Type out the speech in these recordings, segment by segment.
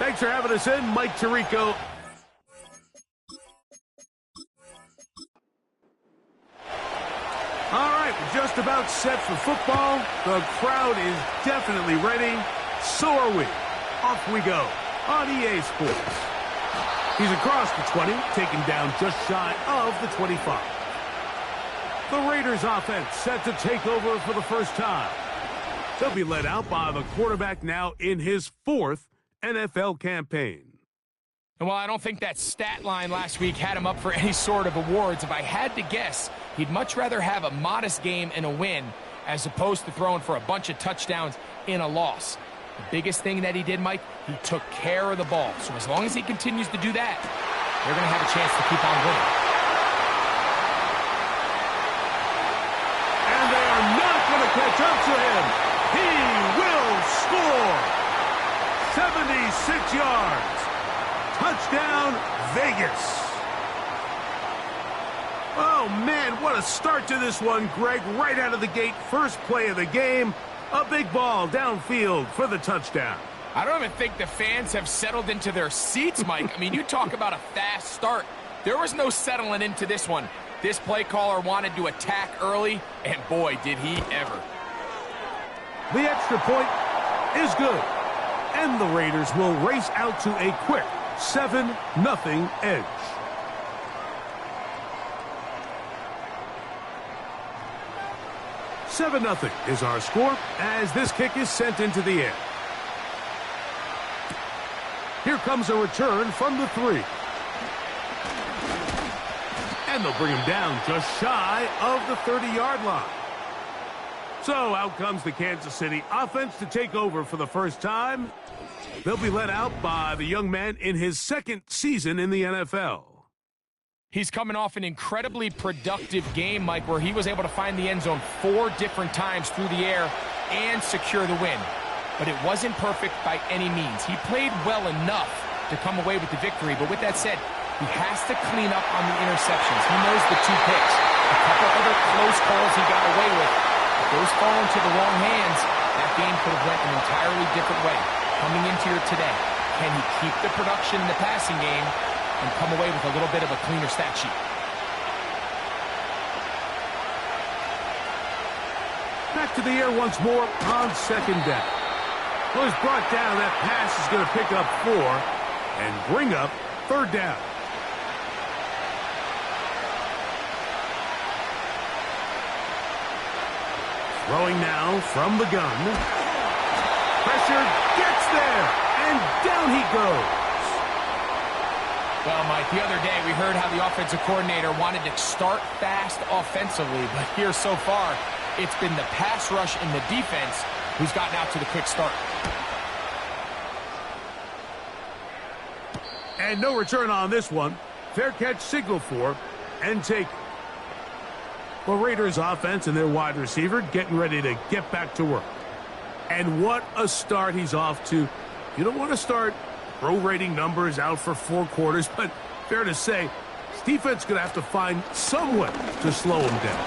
Thanks for having us in, Mike Tirico. All right, we're just about set for football. The crowd is definitely ready. So are we. Off we go on EA Sports. He's across the 20, taken down just shy of the 25. The Raiders offense set to take over for the first time. They'll be led out by the quarterback now in his 4th NFL campaign. And while I don't think that stat line last week had him up for any sort of awards, if I had to guess, he'd much rather have a modest game and a win as opposed to throwing for a bunch of touchdowns in a loss. The biggest thing that he did, Mike, he took care of the ball. So as long as he continues to do that, they're going to have a chance to keep on winning. And they are not going to catch up to him. He will score. 76 yards. Touchdown, Vegas. Oh, man, what a start to this one, Greg. Right out of the gate, first play of the game. A big ball downfield for the touchdown. I don't even think the fans have settled into their seats, Mike. I mean, you talk about a fast start. There was no settling into this one. This play caller wanted to attack early, and boy, did he ever. The extra point is good. And the Raiders will race out to a quick 7-0 edge. "7-0 is our score as this kick is sent into the air. Here comes a return from the 3. And they'll bring him down just shy of the 30-yard line. So out comes the Kansas City offense to take over for the first time. They'll be led out by the young man in his 2nd season in the NFL. He's coming off an incredibly productive game, Mike, where he was able to find the end zone 4 different times through the air and secure the win. But it wasn't perfect by any means. He played well enough to come away with the victory. But with that said, he has to clean up on the interceptions. He knows the 2 picks. A couple other close calls he got away with. If those fall into the wrong hands, that game could have went an entirely different way. Coming into here today, can he keep the production in the passing game and come away with a little bit of a cleaner stat sheet? Back to the air once more on 2nd down. Well, he's brought down. That pass is going to pick up 4 and bring up 3rd down. Throwing now from the gun. Pressure gets there, and down he goes. Well, Mike, the other day we heard how the offensive coordinator wanted to start fast offensively, but here so far, it's been the pass rush and the defense who's gotten out to the quick start. And no return on this one. Fair catch signaled for and taken. The Raiders offense and their wide receiver getting ready to get back to work. And what a start he's off to. You don't want to start prorating numbers out for 4 quarters, but fair to say, this defense is going to have to find some way to slow him down.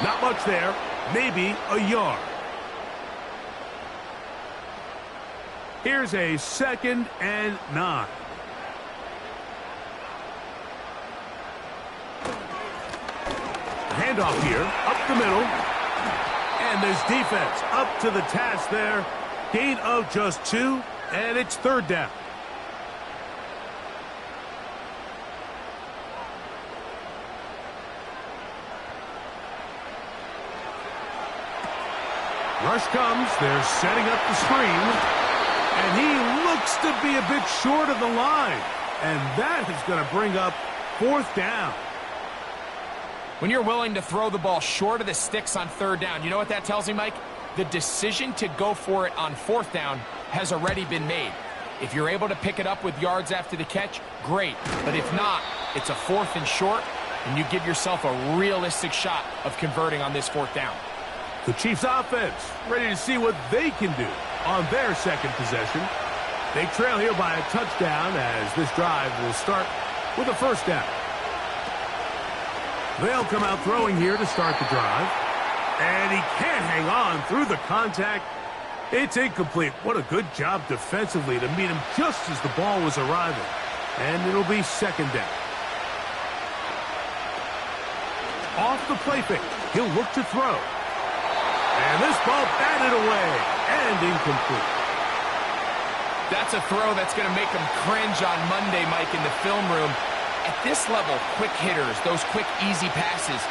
Not much there, maybe a yard. Here's a 2nd and 9. Handoff here, up the middle. And this defense up to the task there. Gain of just 2, and it's 3rd down. Rush comes. They're setting up the screen. And he looks to be a bit short of the line. And that is going to bring up 4th down. When you're willing to throw the ball short of the sticks on 3rd down, you know what that tells me, Mike? The decision to go for it on 4th down has already been made. If you're able to pick it up with yards after the catch, great. But if not, it's a 4th and short, and you give yourself a realistic shot of converting on this 4th down. The Chiefs offense ready to see what they can do on their 2nd possession. They trail here by a touchdown as this drive will start with a 1st down. They'll come out throwing here to start the drive. And he can't hang on through the contact. It's incomplete. What a good job defensively to meet him just as the ball was arriving. And it'll be second down. Off the play fake. He'll look to throw. And this ball batted away and incomplete. That's a throw that's going to make him cringe on Monday, Mike, in the film room. At this level, quick hitters, those quick, easy passes,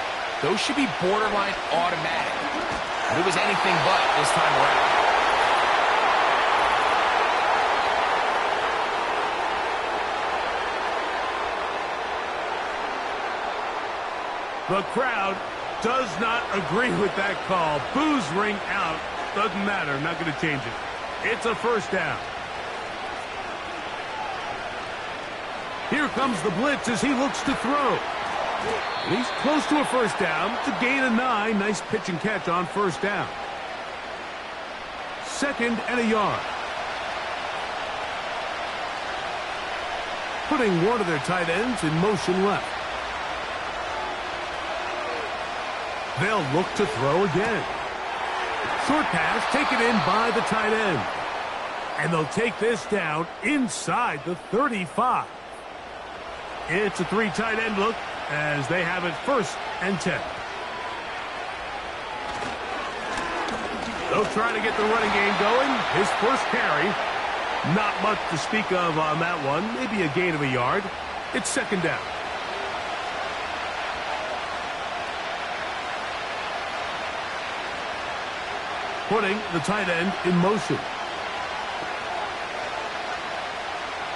those should be borderline automatic. But it was anything but this time around. The crowd does not agree with that call. Boos ring out. Doesn't matter. Not going to change it. It's a first down. Here comes the blitz as he looks to throw. And he's close to a first down. It's a gain of 9. Nice pitch and catch on first down. Second and a yard. Putting one of their tight ends in motion left. They'll look to throw again. Short pass taken in by the tight end. And they'll take this down inside the 35. It's a 3 tight end look as they have it first and 10. They'll try to get the running game going. His first carry. Not much to speak of on that one. Maybe a gain of a yard. It's second down. Putting the tight end in motion.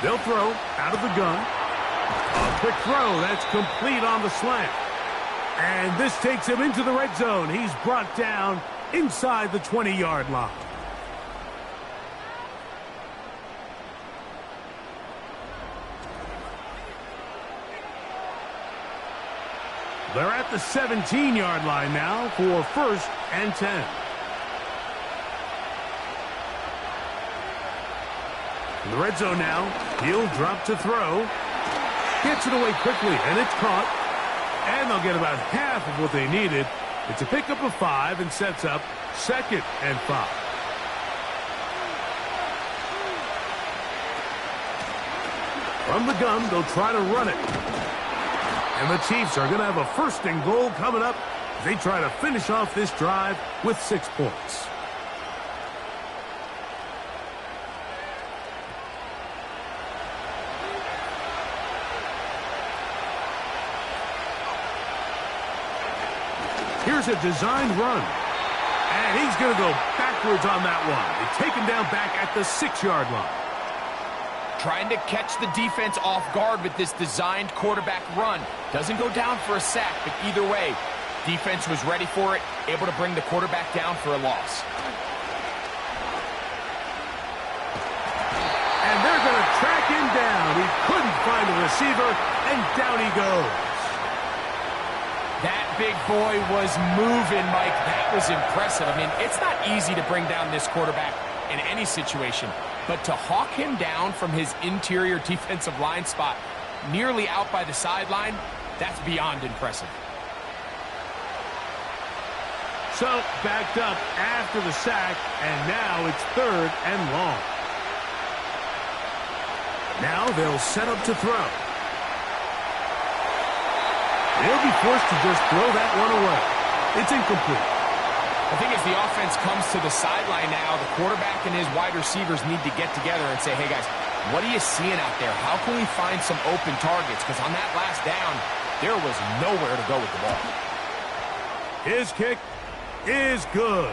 They'll throw out of the gun. A quick throw that's complete on the slant. And this takes him into the red zone. He's brought down inside the 20-yard line. They're at the 17-yard line now for first and 10. In the red zone now, he'll drop to throw. Gets it away quickly, and it's caught. And they'll get about half of what they needed. It's a pickup of 5 and sets up second and 5. From the gun, they'll try to run it. And the Chiefs are going to have a first and goal coming up. They try to finish off this drive with 6 points. Here's a designed run. And he's going to go backwards on that one. They take him down back at the 6-yard line. Trying to catch the defense off guard with this designed quarterback run. Doesn't go down for a sack, but either way, defense was ready for it, able to bring the quarterback down for a loss. And they're going to track him down. He couldn't find a receiver, and down he goes. That big boy was moving, Mike. That was impressive. I mean, it's not easy to bring down this quarterback in any situation, but to hawk him down from his interior defensive line spot, nearly out by the sideline, that's beyond impressive. So, backed up after the sack, and now it's third and long. Now they'll set up to throw. They'll be forced to just throw that one away. It's incomplete. I think as the offense comes to the sideline now, the quarterback and his wide receivers need to get together and say, hey, guys, what are you seeing out there? How can we find some open targets? Because on that last down, there was nowhere to go with the ball. His kick is good.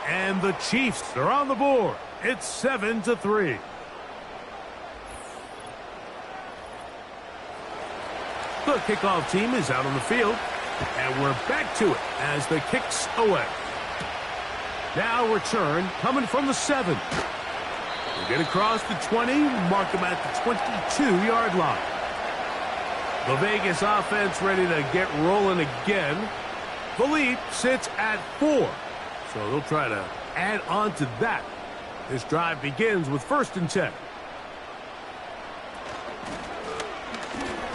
And the Chiefs are on the board. It's 7-3. The kickoff team is out on the field, and we're back to it as the kick's away. Now return coming from the 7. We'll get across the 20, mark them at the 22-yard line. The Vegas offense ready to get rolling again. The lead sits at 4, so they'll try to add on to that. This drive begins with first and 10.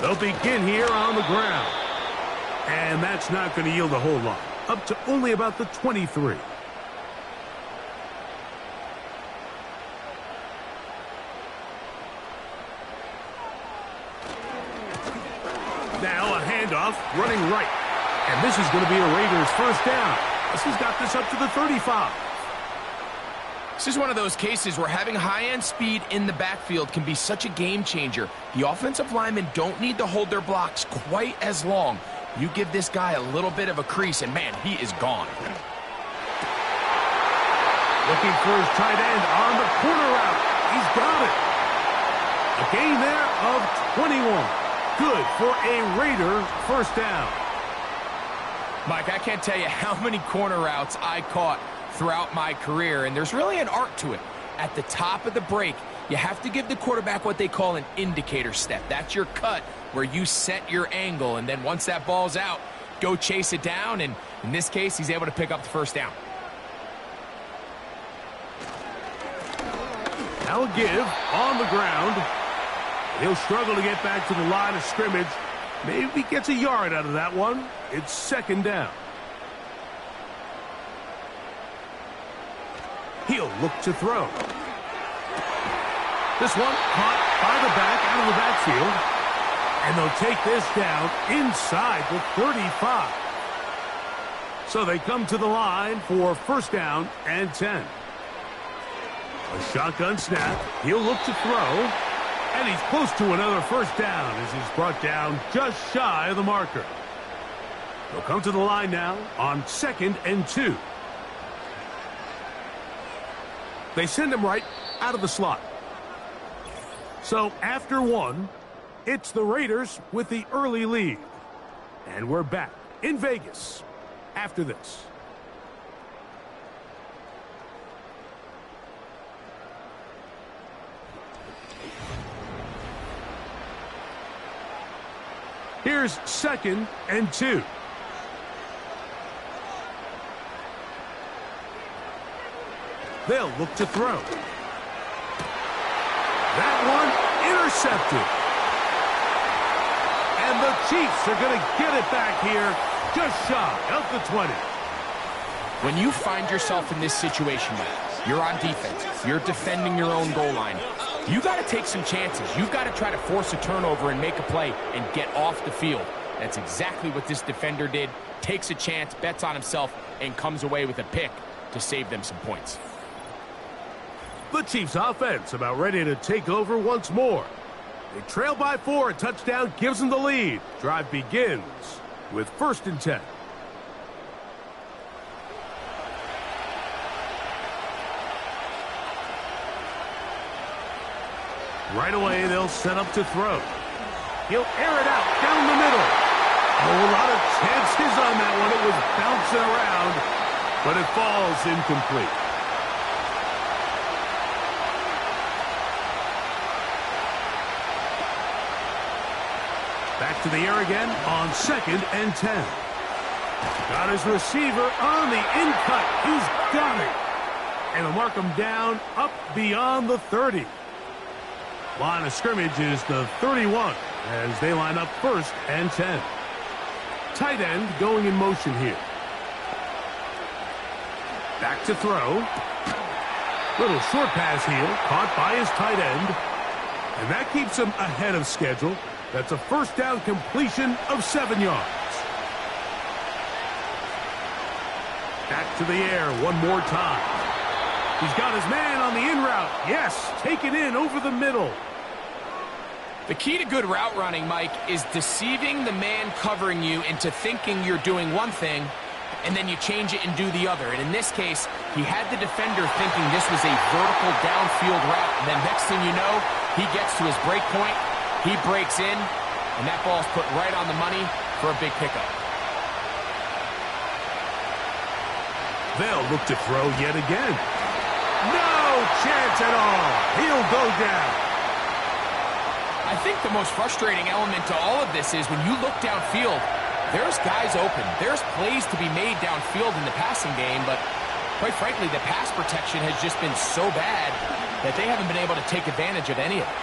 They'll begin here on the ground. And that's not going to yield a whole lot. Up to only about the 23. handoff, running right. And this is going to be a Raiders first down. He's got this up to the 35. This is one of those cases where having high-end speed in the backfield can be such a game changer. The offensive linemen don't need to hold their blocks quite as long. You give this guy a little bit of a crease, and man, he is gone. Looking for his tight end on the corner route. He's got it. A gain there of 21. Good for a Raider first down. Mike, I can't tell you how many corner routes I caught throughout my career, and there's really an art to it. At the top of the break, you have to give the quarterback what they call an indicator step. That's your cut where you set your angle, and then once that ball's out, go chase it down, and in this case, he's able to pick up the first down. Now a give on the ground. He'll struggle to get back to the line of scrimmage. Maybe gets a yard out of that one. It's second down. He'll look to throw. This one caught by the back out of the backfield. And they'll take this down inside the 35. So they come to the line for first down and 10. A shotgun snap. He'll look to throw. And he's close to another first down as he's brought down just shy of the marker. They'll come to the line now on 2nd and 2. They send him right out of the slot. So after one, it's the Raiders with the early lead. And we're back in Vegas after this. Here's 2nd and 2. They'll look to throw. That one intercepted. And the Chiefs are going to get it back here just shy of the 20. When you find yourself in this situation, you're on defense, you're defending your own goal line, you got to take some chances. You've got to try to force a turnover and make a play and get off the field. That's exactly what this defender did. Takes a chance, bets on himself, and comes away with a pick to save them some points. The Chiefs offense about ready to take over once more. They trail by 4. A touchdown gives them the lead. Drive begins with 1st and 10. Right away, they'll set up to throw. He'll air it out down the middle. A lot of chances on that one. It was bouncing around, but it falls incomplete. Back to the air again on 2nd and 10. Got his receiver on the in-cut. He's got it. And he'll mark him down up beyond the 30. Line of scrimmage is the 31 as they line up 1st and 10. Tight end going in motion here. Back to throw. Little short pass here, caught by his tight end. And that keeps him ahead of schedule. That's a first down completion of 7 yards. Back to the air one more time. He's got his man on the in route. Yes, taken in over the middle. The key to good route running, Mike, is deceiving the man covering you into thinking you're doing one thing, and then you change it and do the other. And in this case, he had the defender thinking this was a vertical downfield route. And then next thing you know, he gets to his break point, he breaks in, and that ball's put right on the money for a big pickup. They'll look to throw yet again. No chance at all. He'll go down. I think the most frustrating element to all of this is when you look downfield, there's guys open. There's plays to be made downfield in the passing game, but quite frankly, the pass protection has just been so bad that they haven't been able to take advantage of any of it.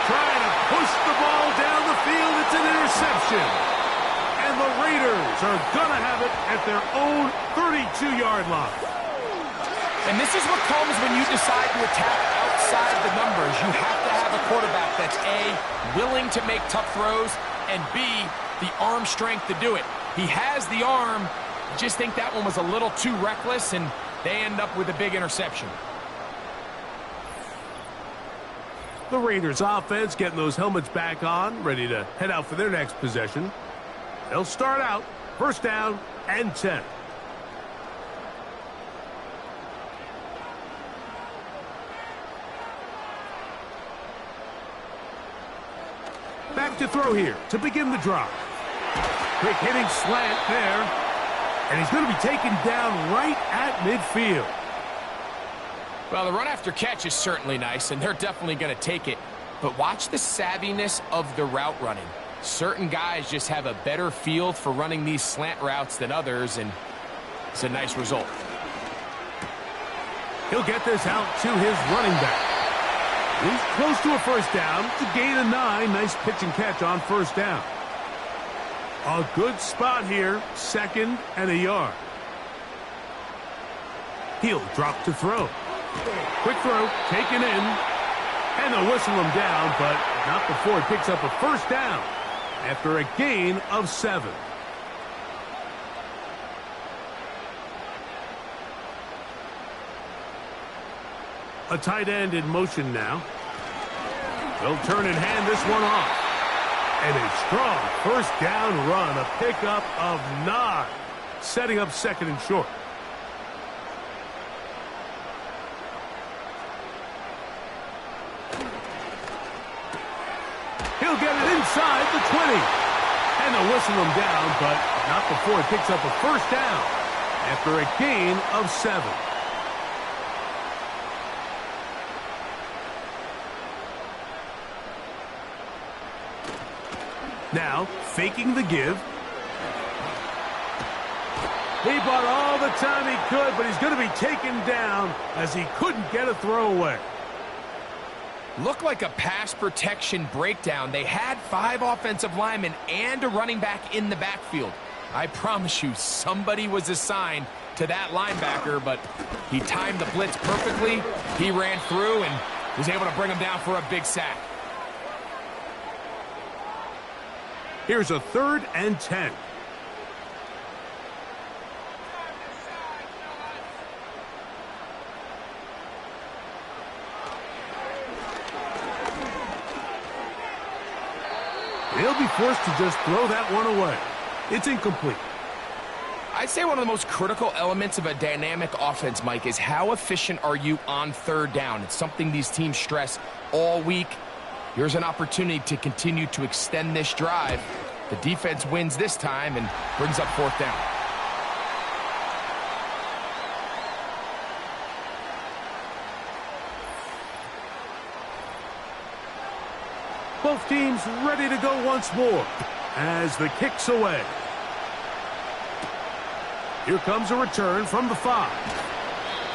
Trying to push the ball down the field. It's an interception. And the Raiders are going to have it at their own 32-yard line. And this is what comes when you decide to attack outside the numbers. You have to have a quarterback that's A, willing to make tough throws, and B, the arm strength to do it. He has the arm. I just think that one was a little too reckless, and they end up with a big interception. The Raiders offense getting those helmets back on, ready to head out for their next possession. They'll start out, first down and 10. Back to throw here to begin the drive. Quick hitting slant there. And he's going to be taken down right at midfield. Well, the run after catch is certainly nice, and they're definitely going to take it. But watch the savviness of the route running. Certain guys just have a better feel for running these slant routes than others, and it's a nice result. He'll get this out to his running back. He's close to a first down. It's a gain of 9. Nice pitch and catch on first down. A good spot here. Second and a yard. He'll drop to throw. Quick throw, taken in. And they'll whistle him down, but not before he picks up a first down after a gain of 7. A tight end in motion now. They'll turn and hand this one off. And a strong first down run, a pickup of 9, setting up second and short. He'll get it inside the 20. And they'll whistle him down, but not before he picks up a first down after a gain of 7. Now, faking the give. He bought all the time he could, but he's going to be taken down as he couldn't get a throwaway. Looked like a pass protection breakdown. They had 5 offensive linemen and a running back in the backfield. I promise you, somebody was assigned to that linebacker, but he timed the blitz perfectly. He ran through and was able to bring him down for a big sack. Here's a 3rd and 10. They'll be forced to just throw that one away. It's incomplete. I'd say one of the most critical elements of a dynamic offense, Mike, is how efficient are you on 3rd down. It's something these teams stress all week. Here's an opportunity to continue to extend this drive. The defense wins this time and brings up 4th down. Both teams ready to go once more as the kick's away. Here comes a return from the 5.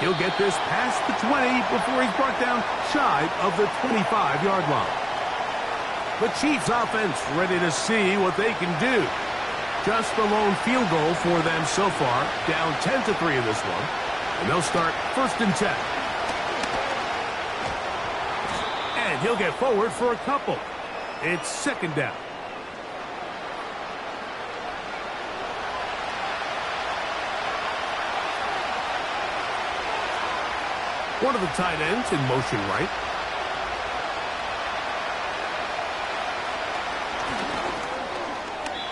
He'll get this past the 20 before he's brought down shy of the 25-yard line. The Chiefs offense ready to see what they can do. Just the lone field goal for them so far, down 10-3 in this one. And they'll start 1st and 10. And he'll get forward for a couple. It's 2nd down. One of the tight ends in motion right.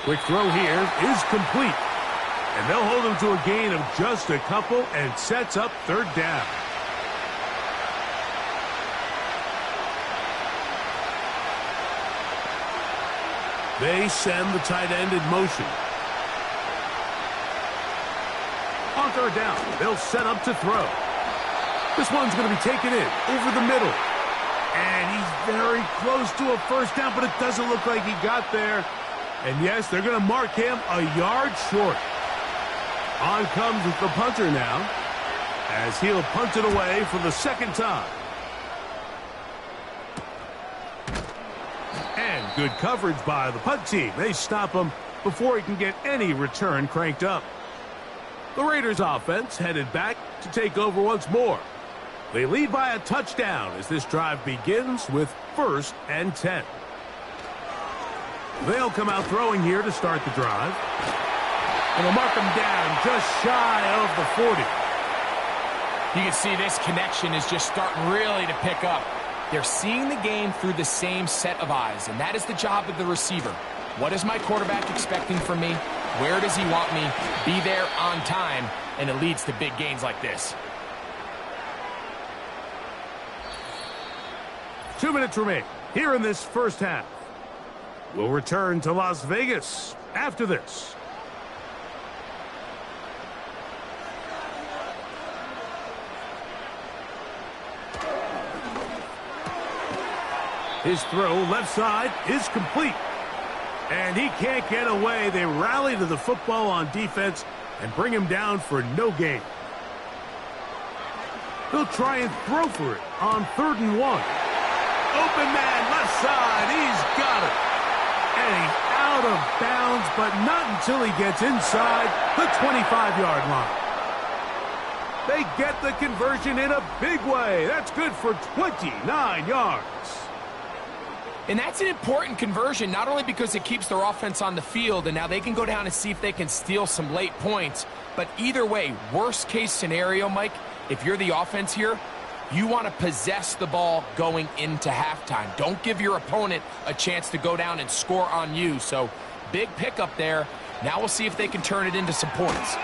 Quick throw here is complete. And they'll hold him to a gain of just a couple and sets up 3rd down. They send the tight end in motion. On 3rd down, they'll set up to throw. This one's going to be taken in over the middle. And he's very close to a first down, but it doesn't look like he got there. And yes, they're going to mark him a yard short. On comes the punter now, as he'll punt it away for the 2nd time. And good coverage by the punt team. They stop him before he can get any return cranked up. The Raiders offense headed back to take over once more. They lead by a touchdown as this drive begins with 1st and 10. They'll come out throwing here to start the drive. And they'll mark them down just shy of the 40. You can see this connection is just starting really to pick up. They're seeing the game through the same set of eyes, and that is the job of the receiver. What is my quarterback expecting from me? Where does he want me? Be there on time, and it leads to big gains like this. 2 minutes remain here in this first half. We'll return to Las Vegas after this. His throw left side is complete. And he can't get away. They rally to the football on defense and bring him down for no gain. He'll try and throw for it on 3rd and 1. Open man, left side. He's got it. And he's out of bounds, but not until he gets inside the 25-yard line. They get the conversion in a big way. That's good for 29 yards. And that's an important conversion, not only because it keeps their offense on the field, and now they can go down and see if they can steal some late points, but either way, worst case scenario, Mike, if you're the offense here, you want to possess the ball going into halftime. Don't give your opponent a chance to go down and score on you. So, big pickup there. Now we'll see if they can turn it into some points.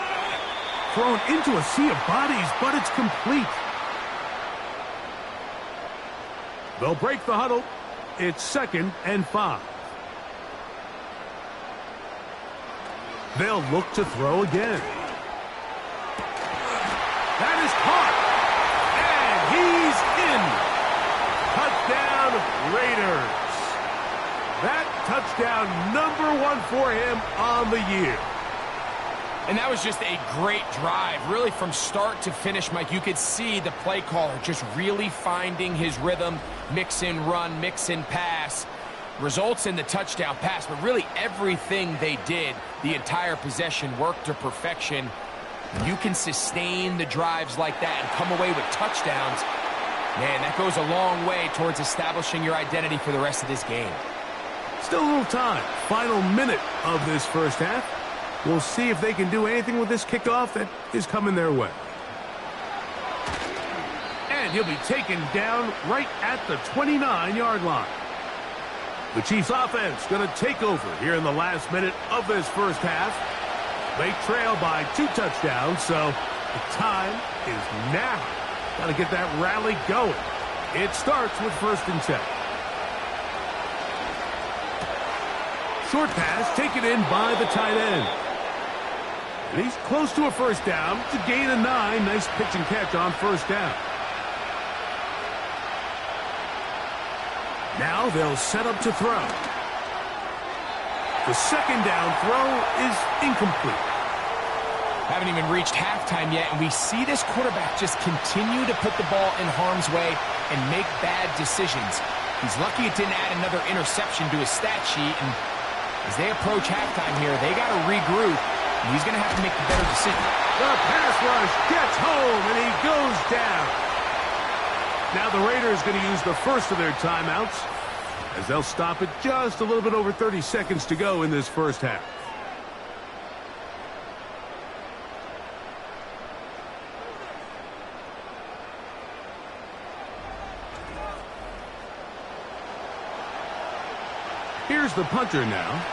Thrown into a sea of bodies, but it's complete. They'll break the huddle. It's 2nd and 5. They'll look to throw again. That is caught. And he's in. Touchdown, Raiders. That touchdown number 1 for him on the year. And that was just a great drive. Really, from start to finish, Mike, you could see the play caller just really finding his rhythm. Mix in run, mix in pass. Results in the touchdown pass, but really everything they did, the entire possession, worked to perfection. You can sustain the drives like that and come away with touchdowns. Man, that goes a long way towards establishing your identity for the rest of this game. Still a little time. Final minute of this first half. We'll see if they can do anything with this kickoff that is coming their way. And he'll be taken down right at the 29-yard line. The Chiefs offense going to take over here in the last minute of this first half. They trail by 2 touchdowns, so the time is now. Got to get that rally going. It starts with 1st and 10. Short pass taken in by the tight end. And he's close to a first down to gain a 9. Nice pitch and catch on first down. Now they'll set up to throw. The 2nd down throw is incomplete. Haven't even reached halftime yet, and we see this quarterback just continue to put the ball in harm's way and make bad decisions. He's lucky it didn't add another interception to his stat sheet, and as they approach halftime here, they got to regroup, and he's going to have to make the better decision. The pass rush gets home, and he goes down. Now the Raiders going to use the first of their timeouts as they'll stop it just a little bit over 30 seconds to go in this first half. Here's the punter now,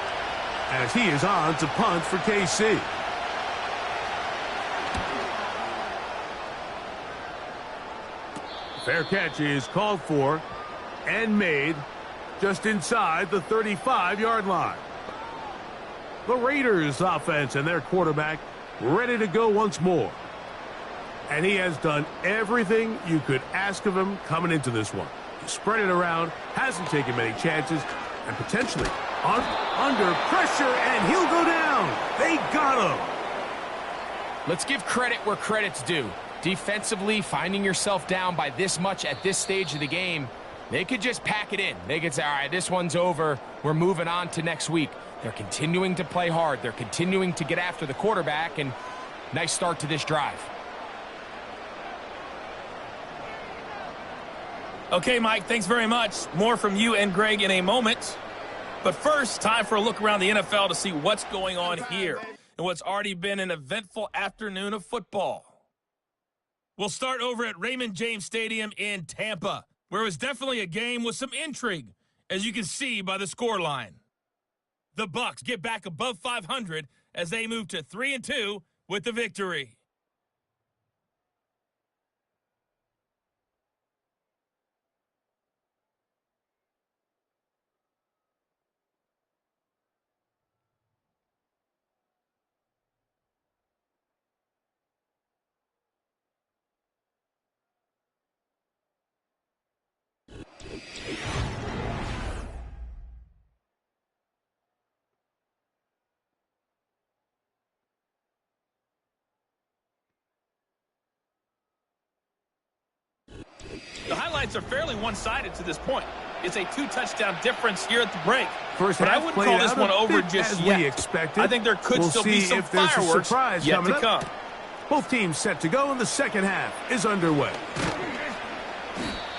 as he is on to punt for KC. Fair catch is called for and made just inside the 35-yard line. The Raiders offense and their quarterback ready to go once more. And he has done everything you could ask of him coming into this one. He spread it around, hasn't taken many chances, and potentially under pressure, and he'll go down. They got him. Let's give credit where credit's due. Defensively, finding yourself down by this much at this stage of the game, they could just pack it in. They could say, all right, this one's over. We're moving on to next week. They're continuing to play hard. They're continuing to get after the quarterback, and nice start to this drive. Okay, Mike, thanks very much. More from you and Greg in a moment. But first, time for a look around the NFL to see what's going on here and what's already been an eventful afternoon of football. We'll start over at Raymond James Stadium in Tampa, where it was definitely a game with some intrigue, as you can see by the scoreline. The Bucs get back above 500 as they move to 3-2 with the victory. The highlights are fairly one-sided to this point. It's a 2-touchdown difference here at the break. First but I half wouldn't played call this out one a over bit just as yet. we expected. I think there could We'll still be see some if there's a fireworks surprise yet coming to up. come. Both teams set to go, and the second half is underway.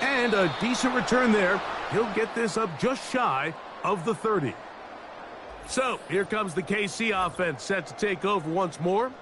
And a decent return there. He'll get this up just shy of the 30. So here comes the KC offense set to take over once more.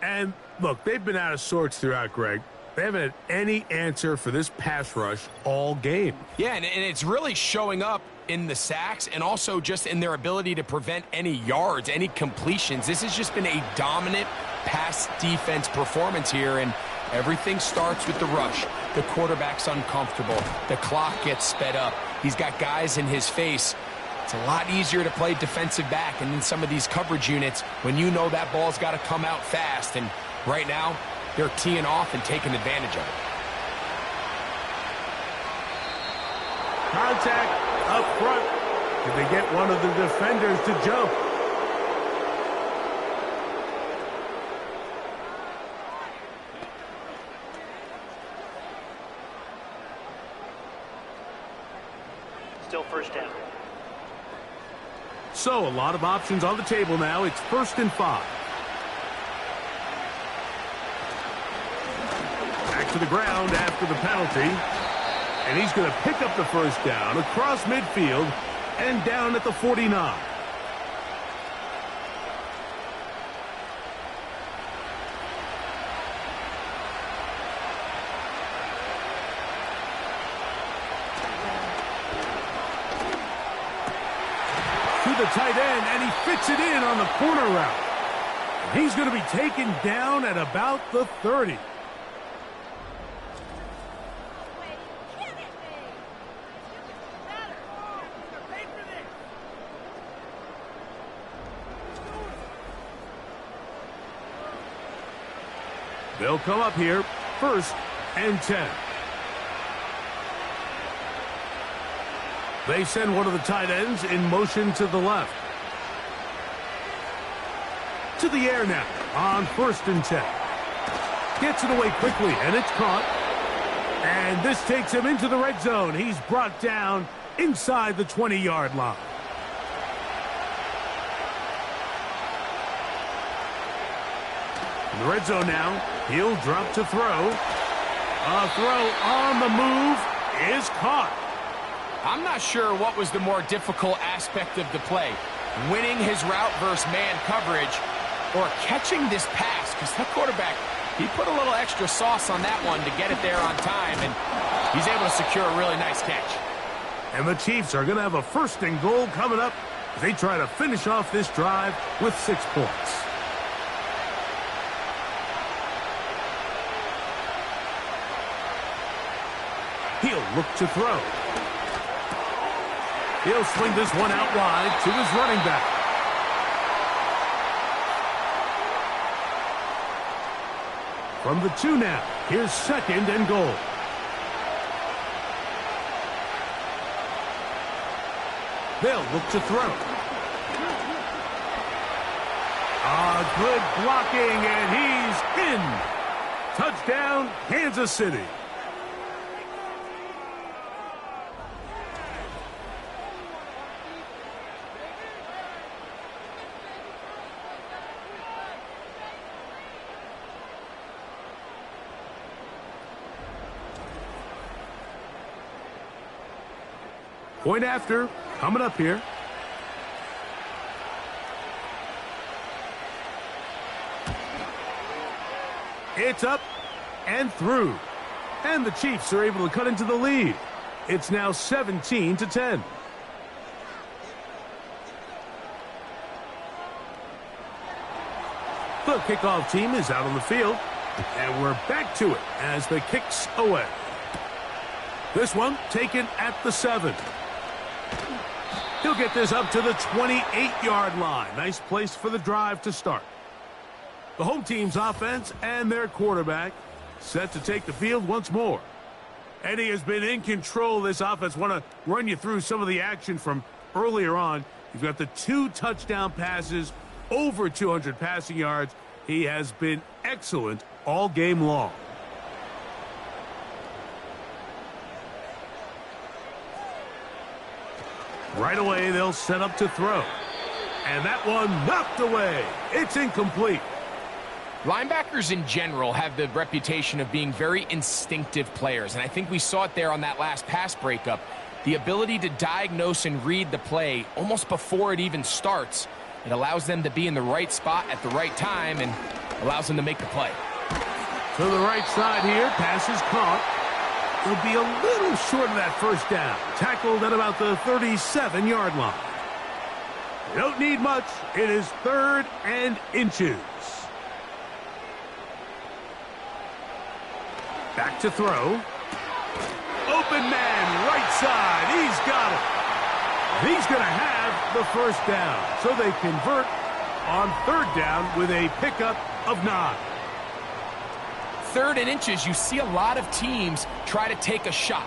And look, they've been out of sorts throughout, Greg. They haven't had any answer for this pass rush all game. Yeah, and it's really showing up in the sacks and also just in their ability to prevent any yards, any completions. This has just been a dominant pass defense performance here, and everything starts with the rush. The quarterback's uncomfortable. The clock gets sped up. He's got guys in his face. It's a lot easier to play defensive back and in some of these coverage units when you know that ball's got to come out fast, and right now, they're teeing off and taking advantage of it. Contact up front. Did they get one of the defenders to jump? Still first down. So a lot of options on the table now. It's 1st and 5. To the ground after the penalty, and he's going to pick up the first down across midfield and down at the 49. To the tight end, and he fits it in on the corner route. He's going to be taken down at about the 30. They'll come up here, 1st and 10. They send one of the tight ends in motion to the left. To the air now on 1st and 10. Gets it away quickly, and it's caught. And this takes him into the red zone. He's brought down inside the 20-yard line. In the red zone now, he'll drop to throw. A throw on the move is caught. I'm not sure what was the more difficult aspect of the play, winning his route versus man coverage or catching this pass, because that quarterback, he put a little extra sauce on that one to get it there on time, and he's able to secure a really nice catch. And the Chiefs are going to have a 1st and goal coming up as they try to finish off this drive with 6 points. He'll look to throw. He'll swing this one out wide to his running back. From the 2 now, here's 2nd and goal. They'll look to throw. Good blocking, and he's in. Touchdown, Kansas City. Point after, coming up here. It's up and through. And the Chiefs are able to cut into the lead. It's now 17-10. The kickoff team is out on the field. And we're back to it as the kick's away. This one taken at the 7. He'll get this up to the 28-yard line. Nice place for the drive to start. The home team's offense and their quarterback set to take the field once more. And he has been in control of this offense. Want to run you through some of the action from earlier on. You've got the 2 touchdown passes, over 200 passing yards. He has been excellent all game long. Right away, they'll set up to throw. And that one knocked away. It's incomplete. Linebackers in general have the reputation of being very instinctive players, and I think we saw it there on that last pass breakup. The ability to diagnose and read the play almost before it even starts. It allows them to be in the right spot at the right time and allows them to make the play. To the right side here, pass is caught. He'll be a little short of that first down. Tackled at about the 37-yard line. They don't need much. It is 3rd and inches. Back to throw. Open man, right side. He's got it. He's going to have the first down. So they convert on 3rd down with a pickup of 9. 3rd and inches, you see a lot of teams try to take a shot.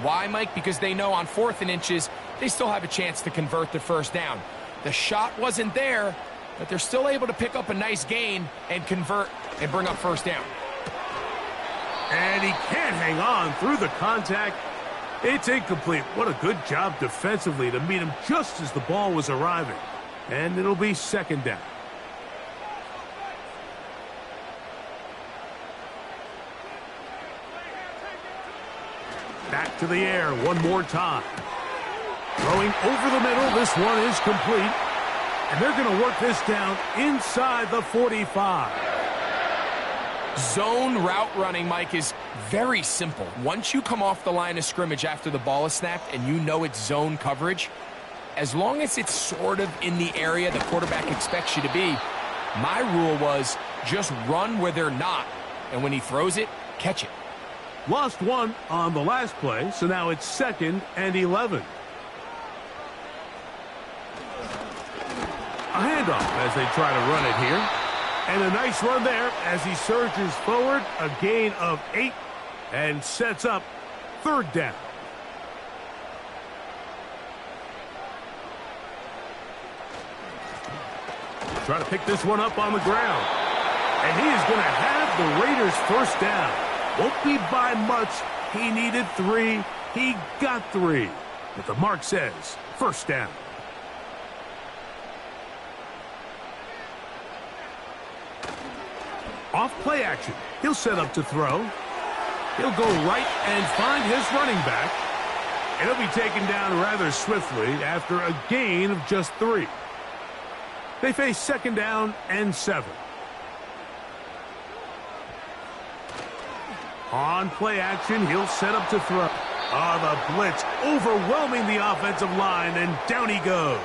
Why, Mike? Because they know on 4th and inches, they still have a chance to convert the first down. The shot wasn't there, but they're still able to pick up a nice gain and convert and bring up first down. And he can't hang on through the contact. It's incomplete. What a good job defensively to meet him just as the ball was arriving. And it'll be 2nd down. Back to the air one more time. Throwing over the middle. This one is complete. And they're going to work this down inside the 45. Zone route running, Mike, is very simple. Once you come off the line of scrimmage after the ball is snapped and you know it's zone coverage, as long as it's sort of in the area the quarterback expects you to be, my rule was just run where they're not. And when he throws it, catch it. Lost one on the last play, so now it's 2nd and 11. A handoff as they try to run it here. And a nice run there as he surges forward. A gain of 8 and sets up 3rd down. Try to pick this one up on the ground. And he is going to have the Raiders first down. Won't be by much. He needed 3. He got 3. But the mark says first down. Off play action. He'll set up to throw. He'll go right and find his running back. And he'll be taken down rather swiftly after a gain of just 3. They face 2nd down and 7. On play action, he'll set up to throw. The blitz overwhelming the offensive line, and down he goes.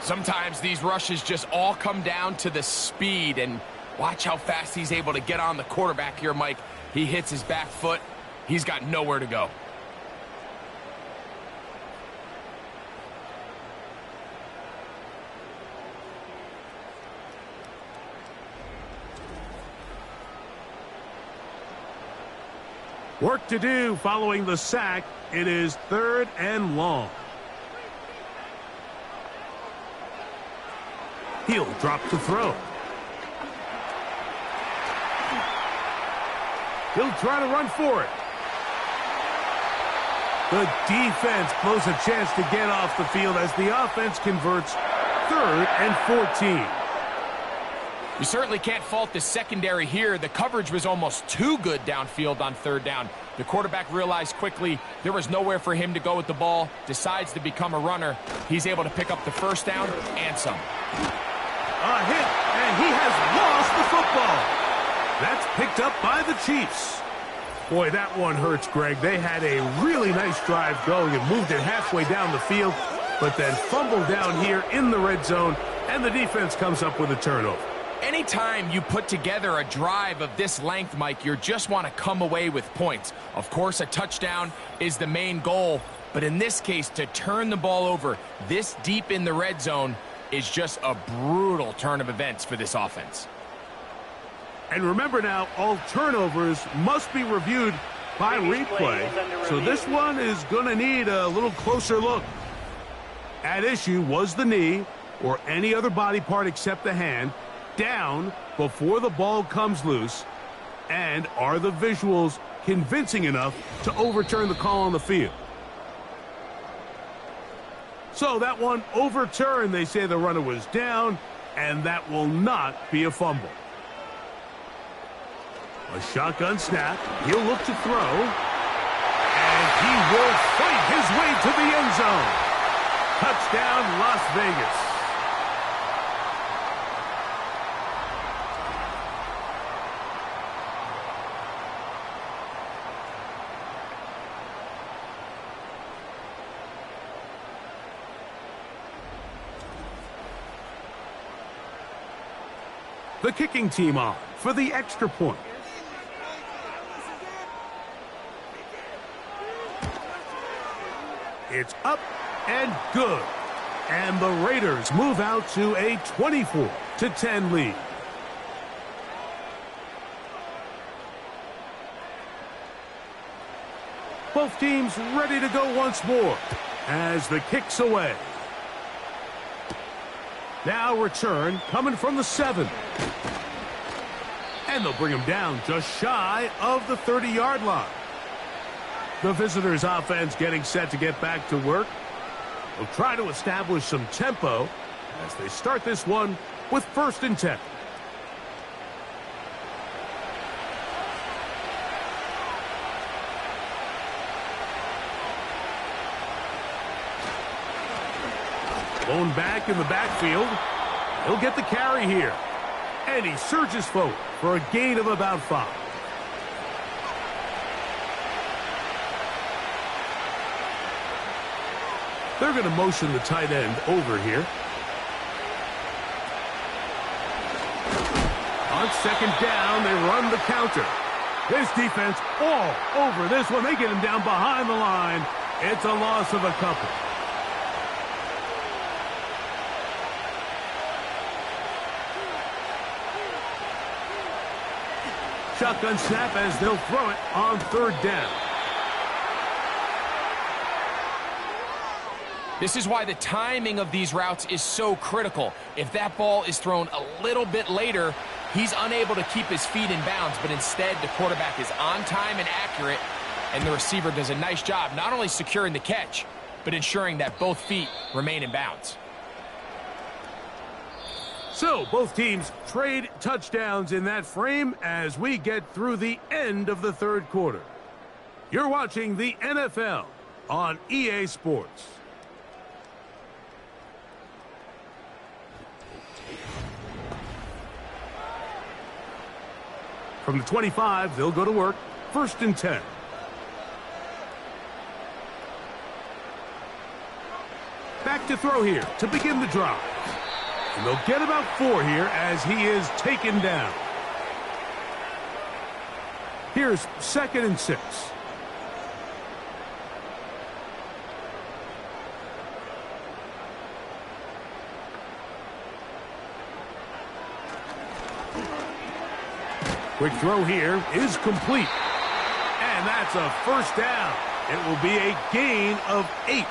Sometimes these rushes just all come down to the speed, and watch how fast he's able to get on the quarterback here, Mike. He hits his back foot. He's got nowhere to go. Work to do following the sack. It is 3rd and long. He'll drop to throw. He'll try to run for it. The defense blows a chance to get off the field as the offense converts 3rd and 14. You certainly can't fault the secondary here. The coverage was almost too good downfield on 3rd down. The quarterback realized quickly there was nowhere for him to go with the ball, decides to become a runner. He's able to pick up the first down and some. A hit, and he has lost the football. picked up by the Chiefs. Boy, that one hurts, Greg. They had a really nice drive going and moved it halfway down the field, but then fumbled down here in the red zone, and the defense comes up with a turnover. Anytime you put together a drive of this length, Mike, you just want to come away with points. Of course, a touchdown is the main goal, but in this case, to turn the ball over this deep in the red zone is just a brutal turn of events for this offense. And remember now, all turnovers must be reviewed by replay, so this one is going to need a little closer look. At issue was the knee, or any other body part except the hand, down before the ball comes loose, and are the visuals convincing enough to overturn the call on the field? So that one overturned. They say the runner was down, and that will not be a fumble. A shotgun snap. He'll look to throw, and he will fight his way to the end zone. Touchdown, Las Vegas. The kicking team on for the extra point. It's up and good. And the Raiders move out to a 24-10 lead. Both teams ready to go once more as the kick's away. Now return coming from the 7. And they'll bring him down just shy of the 30-yard line. The visitors' offense getting set to get back to work. They'll try to establish some tempo as they start this one with 1st and 10. Blown back in the backfield. He'll get the carry here. And he surges forward for a gain of about 5. They're going to motion the tight end over here. On 2nd down, they run the counter. This defense all over this one. They get him down behind the line. It's a loss of a couple. Shotgun snap as they'll throw it on 3rd down. This is why the timing of these routes is so critical. If that ball is thrown a little bit later, he's unable to keep his feet in bounds, but instead the quarterback is on time and accurate, and the receiver does a nice job not only securing the catch, but ensuring that both feet remain in bounds. So both teams trade touchdowns in that frame as we get through the end of the 3rd quarter. You're watching the NFL on EA Sports. From the 25, they'll go to work. 1st and 10. Back to throw here to begin the drive. And they'll get about 4 here as he is taken down. Here's 2nd and 6. Quick throw here is complete. And that's a 1st down. It will be a gain of 8.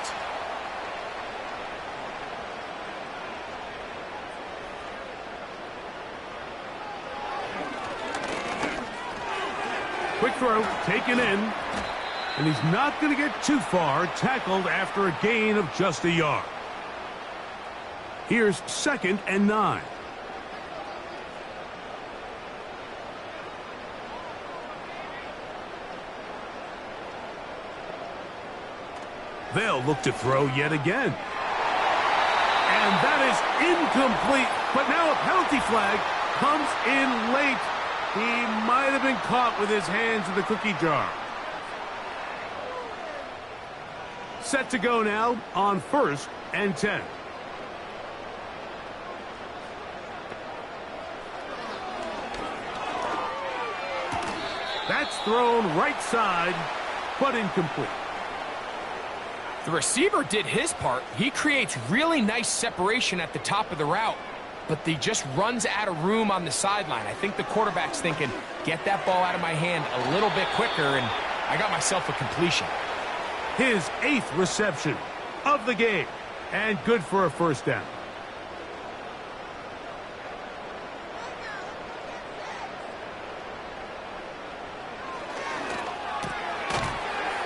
Quick throw taken in. And he's not going to get too far, tackled after a gain of just a yard. Here's 2nd and 9. They'll look to throw yet again. And that is incomplete. But now a penalty flag comes in late. He might have been caught with his hands in the cookie jar. Set to go now on 1st and 10. That's thrown right side, but incomplete. The receiver did his part. He creates really nice separation at the top of the route, but he just runs out of room on the sideline. I think the quarterback's thinking, get that ball out of my hand a little bit quicker, and I got myself a completion. His 8th reception of the game, and good for a first down.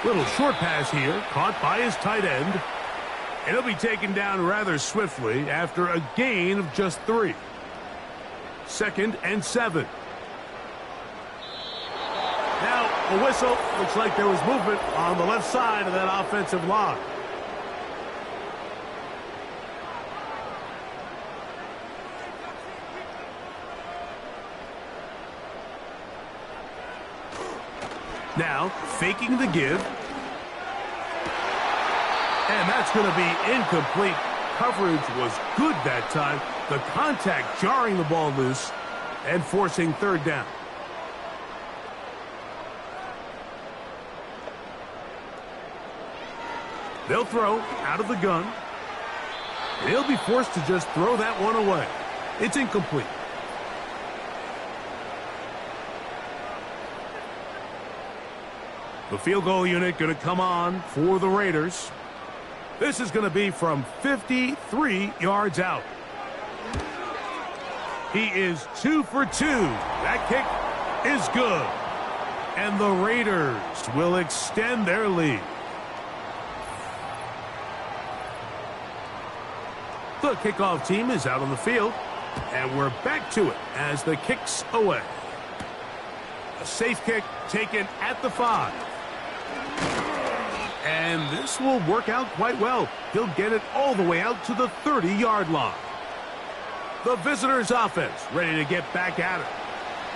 Little short pass here, caught by his tight end. And he'll be taken down rather swiftly after a gain of just 3. 2nd and 7. Now, a whistle. Looks like there was movement on the left side of that offensive line. Now, faking the give. And that's going to be incomplete. Coverage was good that time. The contact jarring the ball loose and forcing 3rd down. They'll throw out of the gun. And he'll be forced to just throw that one away. It's incomplete. The field goal unit going to come on for the Raiders. This is going to be from 53 yards out. He is 2 for 2. That kick is good. And the Raiders will extend their lead. The kickoff team is out on the field. And we're back to it as the kick's away. A safe kick taken at the 5. And this will work out quite well. He'll get it all the way out to the 30-yard line. The visitors' offense ready to get back at it.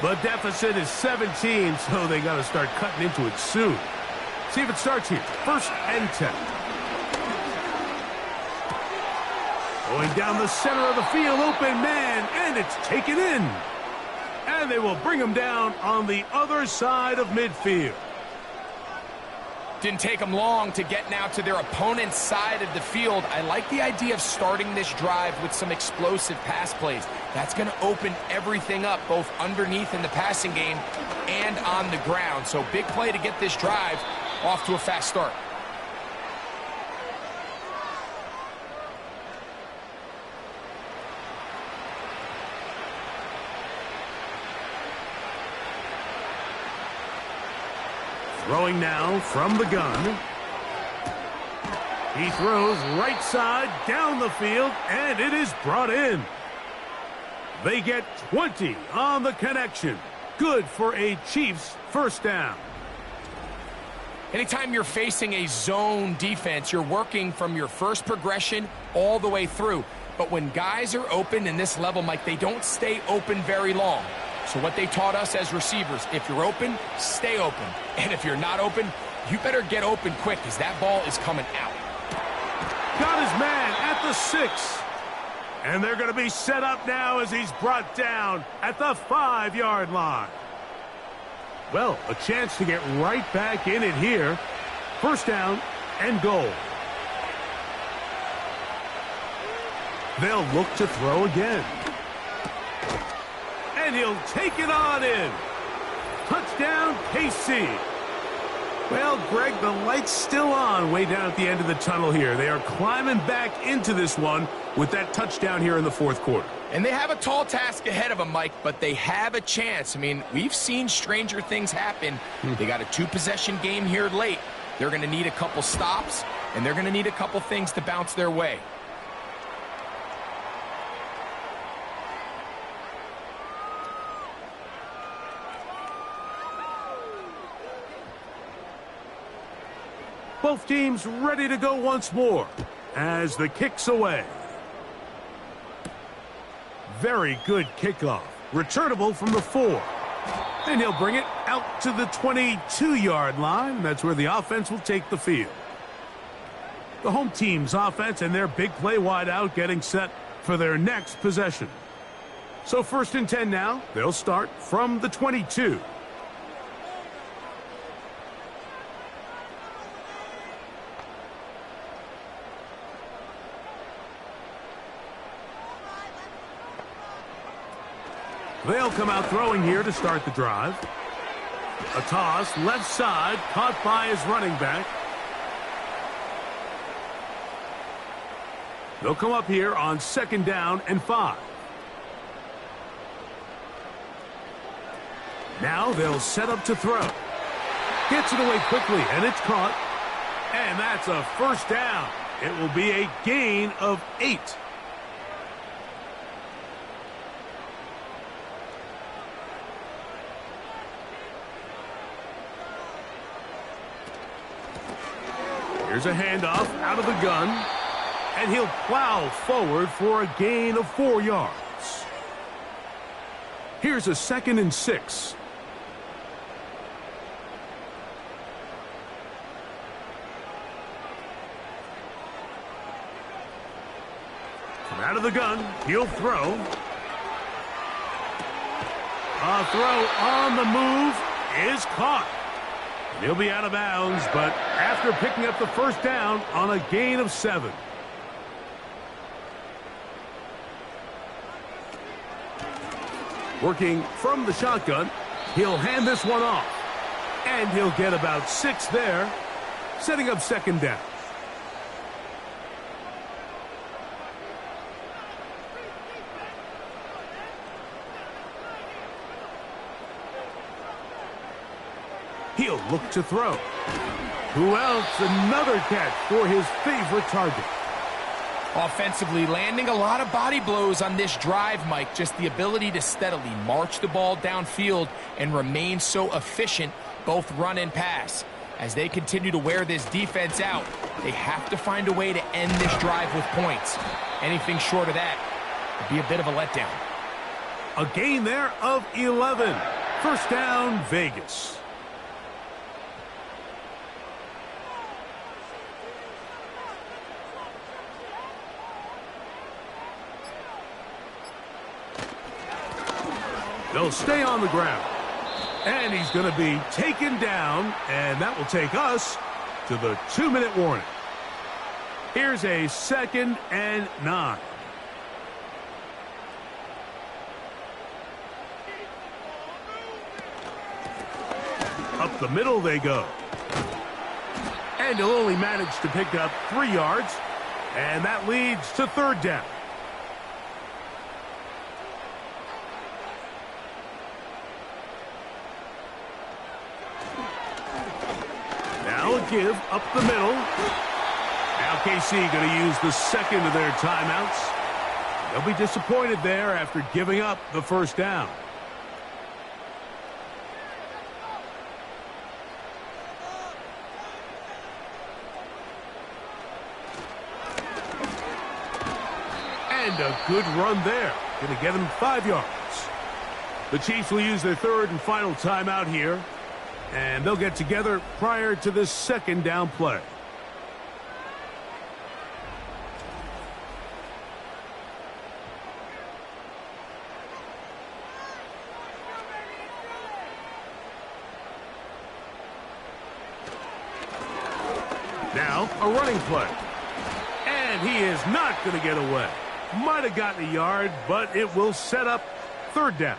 The deficit is 17, so they got to start cutting into it soon. See if it starts here. 1st and 10. Going down the center of the field, open man, and it's taken in. And they will bring him down on the other side of midfield. Didn't take them long to get now to their opponent's side of the field. I like the idea of starting this drive with some explosive pass plays. That's going to open everything up, both underneath in the passing game and on the ground. So big play to get this drive off to a fast start. Throwing now from the gun. He throws right side down the field, and it is brought in. They get 20 on the connection. Good for a Chiefs first down. Anytime you're facing a zone defense, you're working from your first progression all the way through. But when guys are open in this level, Mike, they don't stay open very long. So what they taught us as receivers, if you're open, stay open. And if you're not open, you better get open quick because that ball is coming out. Got his man at the 6. And they're going to be set up now as he's brought down at the 5-yard line. Well, a chance to get right back in it here. 1st down and goal. They'll look to throw again. And he'll take it on in. Touchdown, KC. Well, Greg, the light's still on way down at the end of the tunnel here. They are climbing back into this one with that touchdown here in the 4th quarter. And they have a tall task ahead of them, Mike, but they have a chance. I mean, we've seen stranger things happen. They got a 2-possession game here late. They're going to need a couple stops, and they're going to need a couple things to bounce their way. Both teams ready to go once more as the kick's away. Very good kickoff. Returnable from the 4. And he'll bring it out to the 22-yard line. That's where the offense will take the field. The home team's offense and their big play wideout getting set for their next possession. So 1st and 10 now. They'll start from the 22. They'll come out throwing here to start the drive. A toss, left side, caught by his running back. They'll come up here on 2nd down and 5. Now they'll set up to throw. Gets it away quickly, and it's caught. And that's a 1st down. It will be a gain of 8. Here's a handoff out of the gun, and he'll plow forward for a gain of 4 yards. Here's a 2nd and 6. From out of the gun, he'll throw. A throw on the move is caught. He'll be out of bounds, but after picking up the 1st down on a gain of 7. Working from the shotgun, he'll hand this one off. And he'll get about 6 there, setting up 2nd down. He'll look to throw. Who else? Another catch for his favorite target. Offensively, landing a lot of body blows on this drive, Mike. Just the ability to steadily march the ball downfield and remain so efficient, both run and pass. As they continue to wear this defense out, they have to find a way to end this drive with points. Anything short of that would be a bit of a letdown. A gain there of 11. 1st down, Vegas. They'll stay on the ground. And he's going to be taken down, and that will take us to the 2-minute warning. Here's a 2nd and 9. Up the middle they go. And he'll only manage to pick up 3 yards, and that leads to 3rd down. Give up the middle. Now KC going to use the 2nd of their timeouts. They'll be disappointed there after giving up the 1st down. And a good run there. Going to get him 5 yards. The Chiefs will use their 3rd and final timeout here. And they'll get together prior to this 2nd down play. Now, a running play. And he is not going to get away. Might have gotten a yard, but it will set up 3rd down.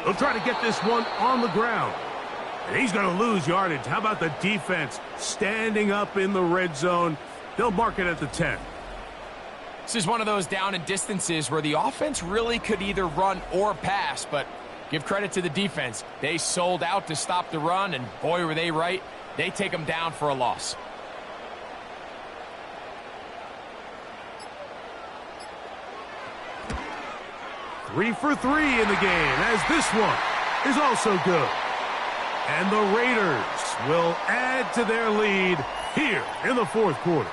He'll try to get this one on the ground. And he's going to lose yardage. How about the defense standing up in the red zone? They'll mark it at the 10. This is one of those down and distances where the offense really could either run or pass, but give credit to the defense. They sold out to stop the run, and boy, were they right. They take them down for a loss. Three for 3 in the game, as this one is also good. And the Raiders will add to their lead here in the 4th quarter.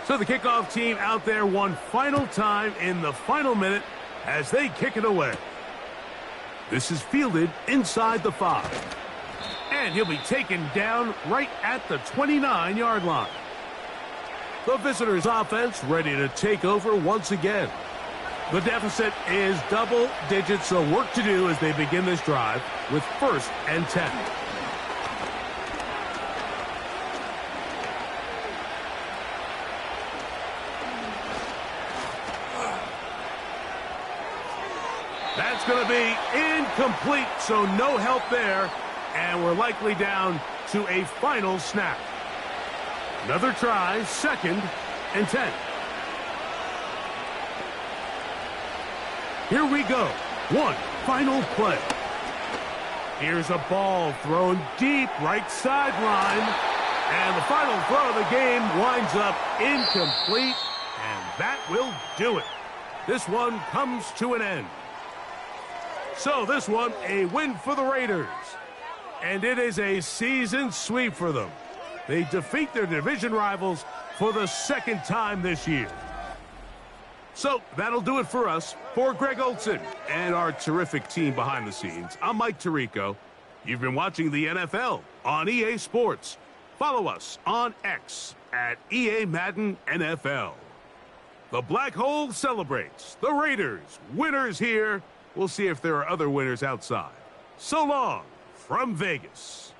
So the kickoff team out there one final time in the final minute as they kick it away. This is fielded inside the 5. And he'll be taken down right at the 29-yard line. The visitors' offense ready to take over once again. The deficit is double digits, so work to do as they begin this drive with 1st and 10. That's going to be incomplete, so no help there, and we're likely down to a final snap. Another try, 2nd and 10. Here we go. One final play. Here's a ball thrown deep right sideline, and the final throw of the game winds up incomplete, and that will do it. This one comes to an end. So this one, a win for the Raiders. And it is a season sweep for them. They defeat their division rivals for the 2nd time this year. So that'll do it for us. For Greg Olson and our terrific team behind the scenes, I'm Mike Tirico. You've been watching the NFL on EA Sports. Follow us on X at EA Madden NFL. The Black Hole celebrates. The Raiders, winners here. We'll see if there are other winners outside. So long from Vegas.